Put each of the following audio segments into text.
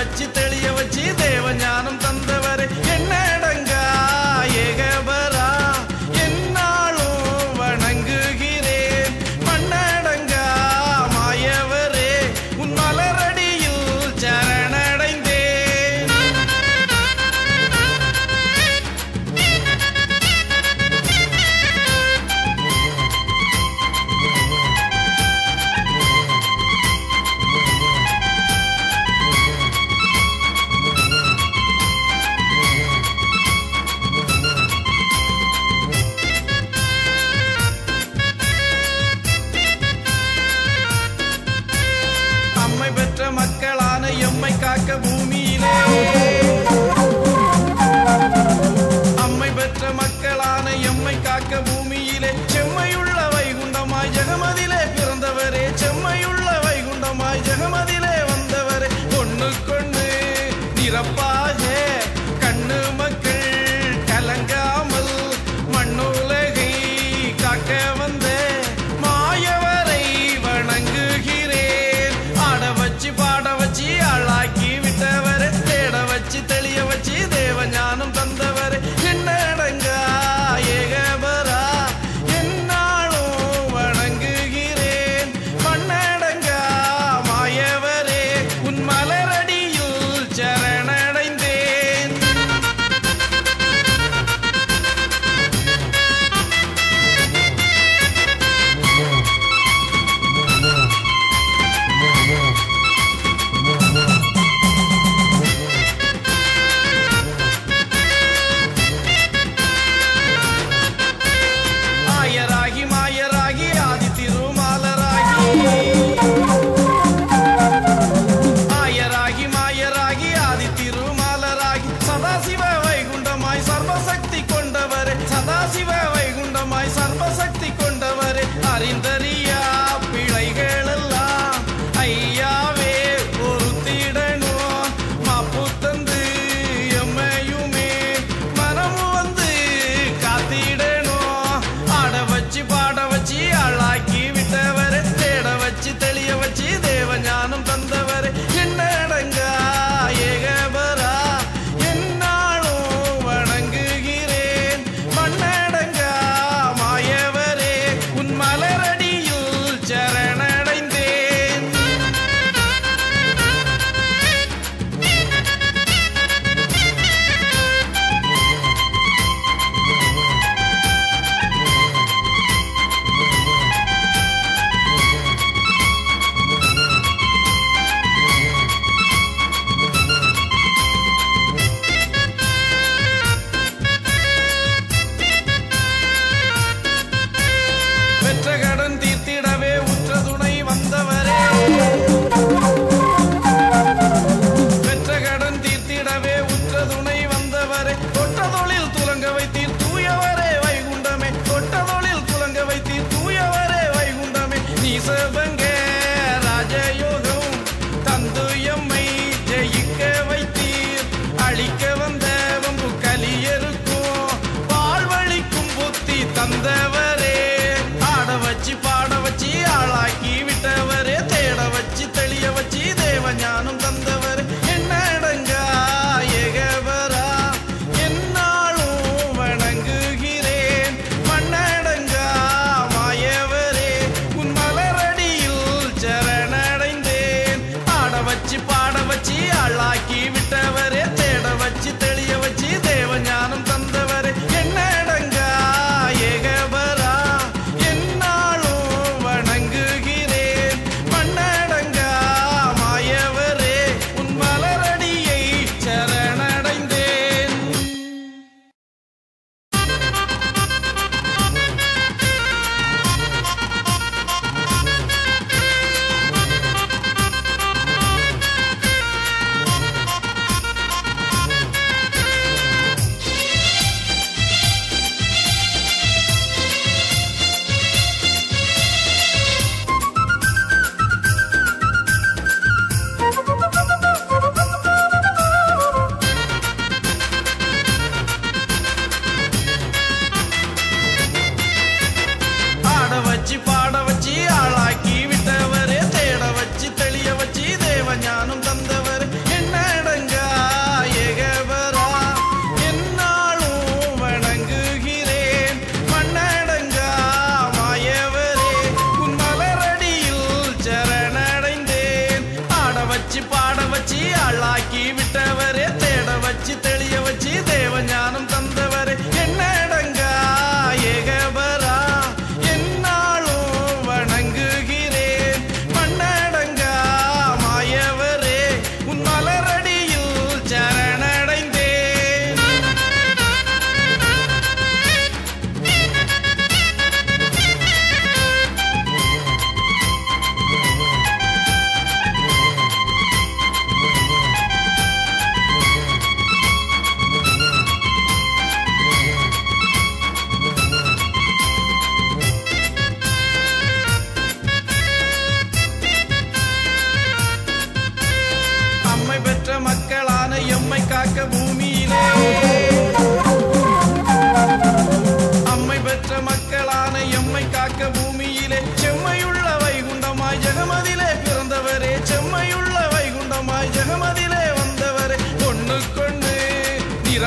வச்சு தெளிய வச்சு தேவ ஞானம் தந்தவரே என்னடங்கா ஏகபரா என்னாலும் வணங்குகிறேன் மண்ணடங்கா மாயவரே உன் மலரடியில் சரணடைந்தேன். பெற்ற மக்களான எம்மை காக்க பூமியிலே அம்மை பெற்ற மக்களான எம்மை காக்க பூமியிலே செம்மையுள்ள வைகுண்டமாய் ஜெகமதிலே பிறந்தவரே செம்மையுள்ள வைகுண்டமாய் ஜெகமதிலே வந்தவரே பொண்ணுக்கொண்டு நிரப்பாக கண்ணு மக்கள் கலங்காமல் மண்ணுலகை காக்க வந்த மாயவரை வணங்குகிறேன். பாட வச்சு ஆளாக்கி விட்டவரே தேட வச்சு தெளிய வச்சு தேவ ஞானம் தந்தவரே என்னடங்கா ஏகபரா என்னாலும் வணங்குகிறேன் மண்ணடங்கா மாயவரே உன் மலரடியில் சரணடைந்தேன். ஆயராகி மாயராகி ஆதி திருமாலராகி ஆயராகி மாயராகி ஆதி திருமாலராகி சதாசிவ வைகுண்டமாய் சர்வசக்தி கொண்டவரே சதாசிவ வைகுண்டமாய் சர்வசக்தி கொண்டவரே அறிந்தறியா பிழைகளெல்லாம் ஐயாவே பொறுத்திடணும் மாப்பு தந்து எம்மையுமே மனமு வந்து காத்திடணும். பாட வச்சு ஆளாக்கி விட்டவரே தேட வச்சு தெளிய வச்சு தேவ ஞானம் தந்தவரே என்னடங்கா ஏகபரா என்னாலும் வணங்குகிறேன் மண்ணடங்கா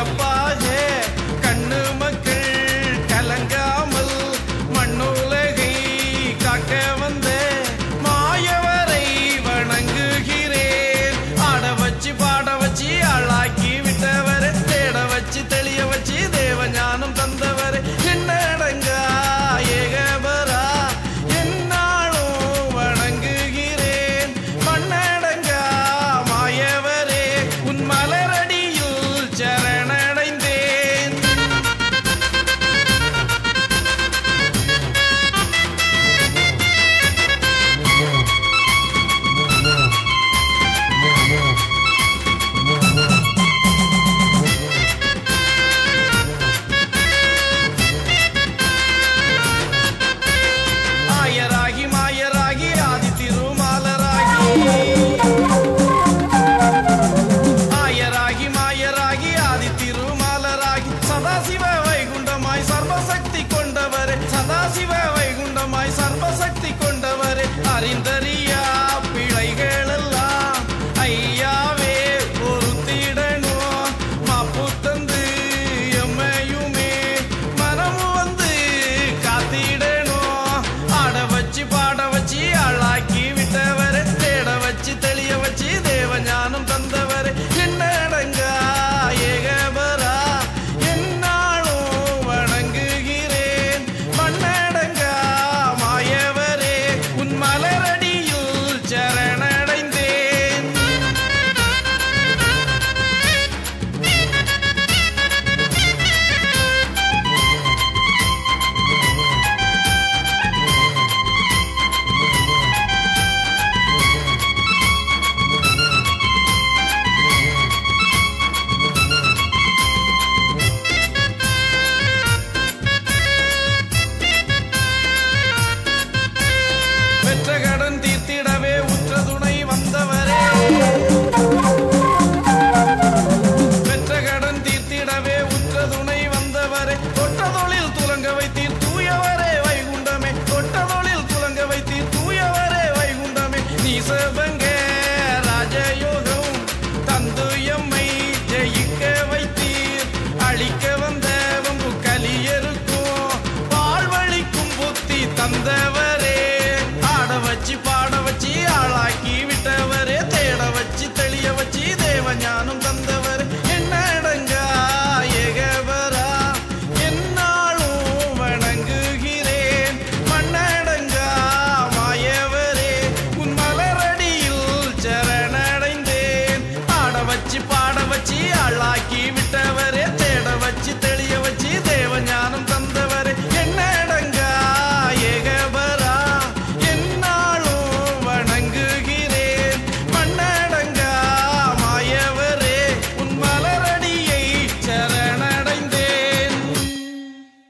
சிறப்பாக கண்ணு மக்கள் கலங்காமல் மண்ணுலகை காக்க வந்த மாயவரை வணங்குகிறேன். ஆட வச்சு பாட வச்சு ஆளாக்கி விட்டவர், தேட வச்சு தெளிய வச்சு தேவ ஞானம் தந்தவர், என்னடங்கா ஏகபரா என்னாலும் வணங்குகிறேன். மண்ணடங்கா மாயவரே உன் மலரடியில் சரணடைந்தேன். ஆயராகி மாயராகி ஆதி திருமாலராகி, ஆயராகி மாயராகி ஆதி திருமாலராகி, சதாசிவ வைகுண்டமாய் சர்வசக்தி கொண்டவர், சதாசிவ வைகுண்டமாய் சர்வசக்தி கொண்டவர், அறிந்தறியா பிழைகளெல்லாம் ஐயாவே பொறுத்திடணும். மாப்பு தந்து எம்மையுமே மனமு வந்து காத்திடணும். ஆட வச்சு பாட வச்சு ஆளாக்கி விட்டவர், தேட வச்சு தெளிய வச்சு தேவ ஞானம் தந்தவர், என்னடங்கா ஏகபரா என்னாலும் வணங்குகிறேன். மண்ணடங்கா மாயவரே உன் மலரடியில் சரணடைந்தேன். பெற்ற கடன் தீர்த்திடவே உற்ற துணை வந்தவரே, பெற்ற கடன் தீர்த்திடவே உற்ற துணை வந்தவரே, தொட்ட தொழில் துலங்க வைத்தீர் தூயவரே வைகுண்டமே, தொட்ட தொழில் துலங்க வைத்தீர் தூயவரே வைகுண்டமே, நீசபங்க ராஜயோகம் தந்து எம்மை ஜெயிக்க வைத்தீர், அழிக்க வந்த வம்பு கலியருக்கும் வாழ்வழிக்கும் புத்தி தந்தவரே, ஆட வச்சு